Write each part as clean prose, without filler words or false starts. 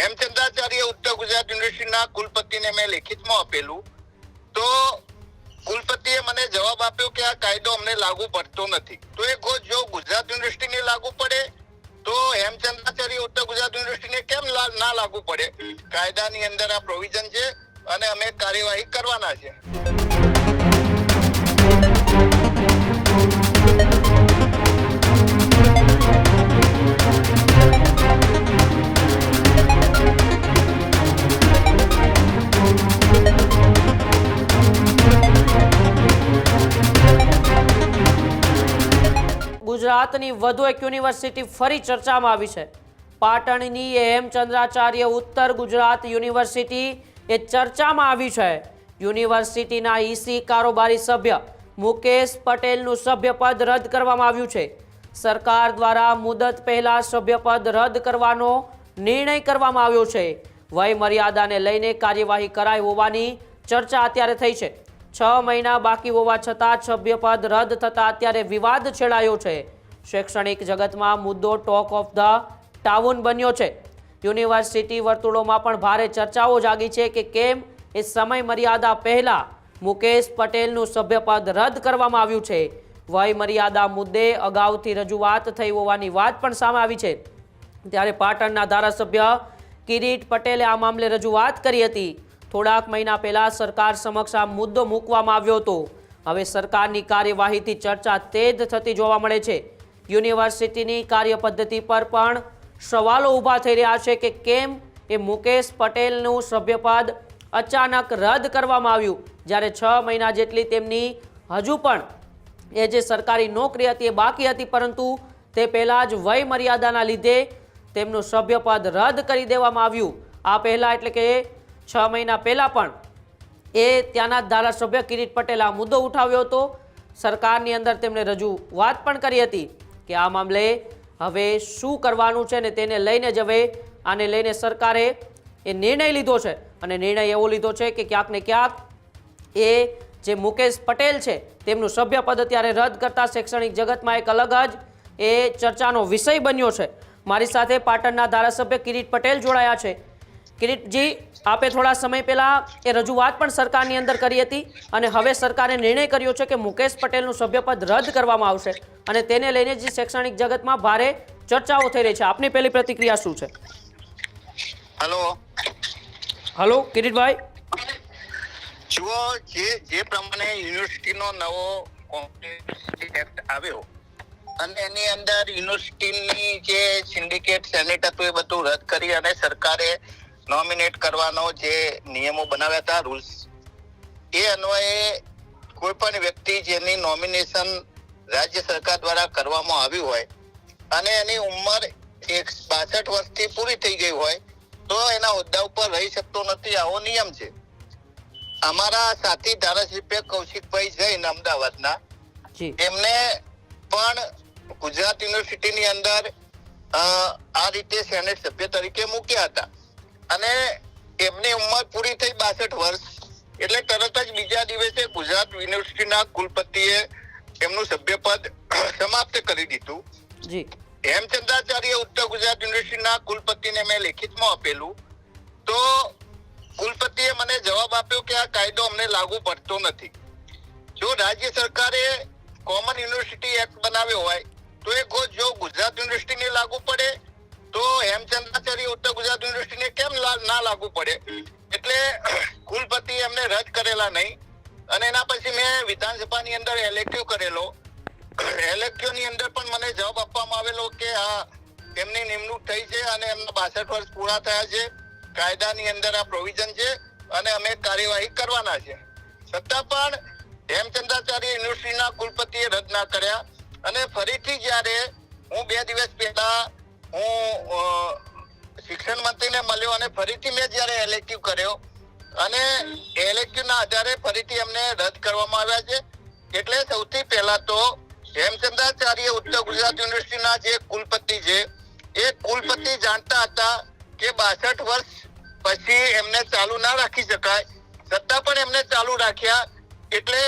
હેમચંદ્રાચાર્ય ઉત્તર ગુજરાત યુનિવર્સિટીના કુલપતિને મેં લેખિતમાં આપેલું, તો કુલપતિએ મને જવાબ આપ્યો કે આ કાયદો અમને લાગુ પડતો નથી. તો એ જો ગુજરાત યુનિવર્સિટીને લાગુ પડે તો હેમચંદ્રાચાર્ય ઉત્તર ગુજરાત યુનિવર્સિટીને કેમ ના લાગુ પડે? કાયદાની અંદર આ પ્રોવિઝન છે અને અમે કાર્યવાહી કરવાના છે. ગુજરાતની વધુ એક યુનિવર્સિટી ફરી ચર્ચામાં આવી છે. પાટણની હેમચંદ્રાચાર્ય ઉત્તર ગુજરાત યુનિવર્સિટી એ ચર્ચામાં આવી છે. યુનિવર્સિટીના ઈસી કારોબારી સભ્ય મુકેશ પટેલનું સભ્યપદ રદ કરવામાં આવ્યું છે. સરકાર દ્વારા મુદત પહેલા સભ્યપદ રદ કરવાનો નિર્ણય કરવામાં આવ્યો છે. વય મર્યાદાને લઈને કાર્યવાહી કરાઈ હોવાની ચર્ચા અત્યારે થઈ છે. 6 મહિના બાકી હોવા છતાં સભ્યપદ રદ થતા અત્યારે વિવાદ છેડાયો છે. શૈક્ષણિક જગતમાં મુદ્દો ટોક ઓફ ધ ટાઉન બન્યો છે. યુનિવર્સિટી વર્તુળોમાં પણ ભારે ચર્ચાઓ જાગી છે કે કેમ એ સમય મર્યાદા પહેલા મુકેશ પટેલનું સભ્યપદ રદ કરવામાં આવ્યું છે. વય મર્યાદા મુદ્દે અગાઉથી રજૂઆત થઈ હોવાની વાત પણ સામે આવી છે. ત્યારે પાટણના ધારાસભ્ય કિરીટ પટેલે આ મામલે રજૂઆત કરી હતી. થોડાક મહિના પહેલા સરકાર સમક્ષ આ મુદ્દો મૂકવામાં આવ્યો હતો. હવે સરકારની કાર્યવાહીથી ચર્ચા તેજ થતી જોવા મળે છે. યુનિવર્સિટીની કાર્યપદ્ધતિ પર પણ સવાલો ઊભા થઈ રહ્યા છે કે કેમ એ મુકેશ પટેલનું સભ્યપદ અચાનક રદ કરવામાં આવ્યું, જ્યારે 6 મહિના જેટલી તેમની હજુ પણ એ જે સરકારી નોકરી હતી એ બાકી હતી, પરંતુ તે પહેલાં જ વય મર્યાદાના લીધે તેમનું સભ્યપદ રદ કરી દેવામાં આવ્યું. આ પહેલાં એટલે કે 6 મહિના પહેલાં પણ એ ત્યાંના ધારાસભ્ય કિરીટ પટેલ આ મુદ્દો ઉઠાવ્યો હતો. સરકારની અંદર તેમણે રજૂઆત પણ કરી હતી કે આ મામલે હવે શું કરવાનું છે ને તેને લઈને જ હવે આને લઈને સરકારે એ નિર્ણય લીધો છે. અને નિર્ણય એવો લીધો છે કે ક્યાંક ને ક્યાંક એ જે મુકેશ પટેલ છે તેમનું સભ્યપદ અત્યારે રદ કરતા શૈક્ષણિક જગતમાં એક અલગ જ એ ચર્ચાનો વિષય બન્યો છે. મારી સાથે પાટણના ધારાસભ્ય કિરીટ પટેલ જોડાયા છે. કિરીટજી, આપે થોડા સમય પહેલા એ રજૂઆત પણ સરકારની અંદર કરી હતી અને હવે સરકારે નિર્ણય કર્યો છે કે મુકેશ પટેલનું સભ્યપદ રદ કરવામાં આવશે અને તેને લઈને જે શૈક્ષણિક જગતમાં ભારે ચર્ચાઓ થઈ રહી છે. આપની પહેલી પ્રતિક્રિયા શું છે? હલો કિરીટભાઈ, જુઓ, જે પ્રમાણે યુનિવર્સિટીનો નવો કોમ્પિટિશન એક્ટ આવ્યો અને એની અંદર યુનિવર્સિટીની જે સિન્ડિકેટ સેનેટ હતું એ બધું રદ કરી અને સરકારે નોમિનેટ કરવાનો જે નિયમો બનાવ્યા હતા, રૂલ્સ, એ અન્વયે કોઈ પણ વ્યક્તિ જેની નોમિનેશન રાજ્ય સરકાર દ્વારા કરવામાં આવ્યું હોય અને એની ઉંમર 62 વર્ષથી પૂરી થઈ ગઈ હોય તો એના હોદ્દા ઉપર રહી શકતો નથી, આવો નિયમ છે. અમારા સાથી ધારાસભ્ય કૌશિકભાઈ જૈન અમદાવાદના, એમને પણ ગુજરાત યુનિવર્સિટીની અંદર આ રીતે સેનેટ સભ્ય તરીકે મૂક્યા હતા અને એમની ઉંમર પૂરી થઈ 62 વર્ષ એટલે તરત જ બીજા દિવસે ગુજરાત યુનિવર્સિટીના કુલપતિએ એમનું સભ્યપદ સમાપ્ત કરી દીધું. હેમચંદ્રાચાર્ય ઉત્તર ગુજરાત યુનિવર્સિટીના કુલપતિને મેં લેખિતમાં આપેલું, તો કુલપતિએ મને જવાબ આપ્યો કે આ કાયદો અમને લાગુ પડતો નથી. જો રાજ્ય સરકારે કોમન યુનિવર્સિટી એક્ટ બનાવ્યો હોય તો એ જો ગુજરાત યુનિવર્સિટીને લાગુ પડે તો હેમચંદ્રાચાર્ય ઉત્તર ગુજરાત યુનિવર્સિટીને કેમ ના લાગુ પડે? એટલે કુલપતિ એમને રદ કરેલા નહીં અને એના પછી મેં વિધાનસભાની અંદર એલેક્ટિવ કરેલો. એલેક્ટિવની અંદર પણ મને જવાબ આપવામાં આવેલો કે હા, એમની નિમણૂક થઈ છે અને એમના 62 વર્ષ પૂરા થયા છે, કાયદાની અંદર આ પ્રોવિઝન છે અને અમે કાર્યવાહી કરવાના છે. છતાં પણ હેમચંદ્રાચાર્ય યુનિવર્સિટીના કુલપતિએ રદ ના કર્યા અને ફરીથી જ્યારે હું 2 દિવસ પહેલા હું શિક્ષણ મંત્રીને મળ્યો અને ફરીથી મેં જ્યારે એલેક્ટિવ કર્યો અને એલેક્ટિવના આધારે ફરીથી એમને રદ કરવામાં આવ્યા છે. એટલે સૌથી પહેલા તો હેમચંદ્રાચાર્ય ઉત્તર ગુજરાત યુનિવર્સિટીના જે કુલપતિ છે એ કુલપતિ જાણતા હતા કે 62 વર્ષ પછી એમને ચાલુ ના રાખી શકાય, છતાં પણ એમને ચાલુ રાખ્યા. એટલે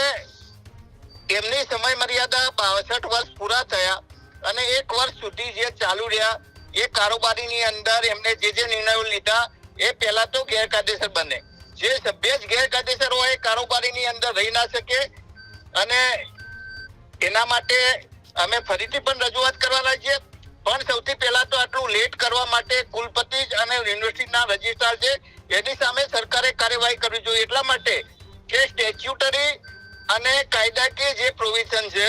એમની સમય મર્યાદા 62 વર્ષ પૂરા થયા અને 1 વર્ષ સુધી જે ચાલુ રહ્યા એ કારોબારીની અંદર એમને જે નિર્ણયો લીધા એ પહેલા તો ગેરકાયદેસર બને. જે સભ્ય જ ગેરકાયદેસર હોય એ કારોબારીની અંદર રહી ના શકે. અને એના માટે અમે ફરીથી પણ રજૂઆત કરવાના છીએ. પણ સૌથી પહેલા તો આટલું લેટ કરવા માટે કુલપતિ અને યુનિવર્સિટીના રજિસ્ટ્રાર છે એની સામે સરકારે કાર્યવાહી કરવી જોઈએ. એટલા માટે કે સ્ટેચ્યુટરી અને કાયદાકીય જે પ્રોવિઝન છે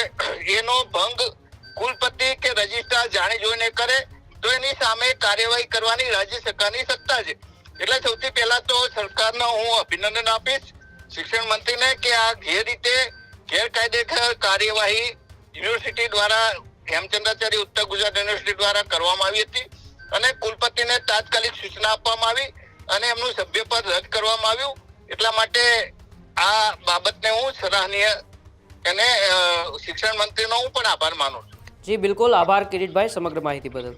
એનો ભંગ કુલપતિ કે રજિસ્ટ્રાર જાણી જોઈને કરે તો એની સામે કાર્યવાહી કરવાની રાજ્ય સરકારની સત્તા છે. એટલે સૌથી પહેલા તો સરકારનો હું અભિનંદન આપીશ શિક્ષણ મંત્રીને કે આ રીતે ગેરકાયદેસર કાર્યવાહી યુનિવર્સિટી દ્વારા હેમચંદ્રાચાર્ય ઉત્તર ગુજરાત યુનિવર્સિટી દ્વારા કરવામાં આવી હતી અને કુલપતિને તાત્કાલિક સૂચના આપવામાં આવી અને એમનું સભ્યપદ રદ કરવામાં આવ્યું. એટલા માટે આ બાબતને હું સરાહનીય અને શિક્ષણ મંત્રીનો હું પણ આભાર માનું છું. જી બિલકુલ, આભાર કિરીટભાઈ સમગ્ર માહિતી બદલ.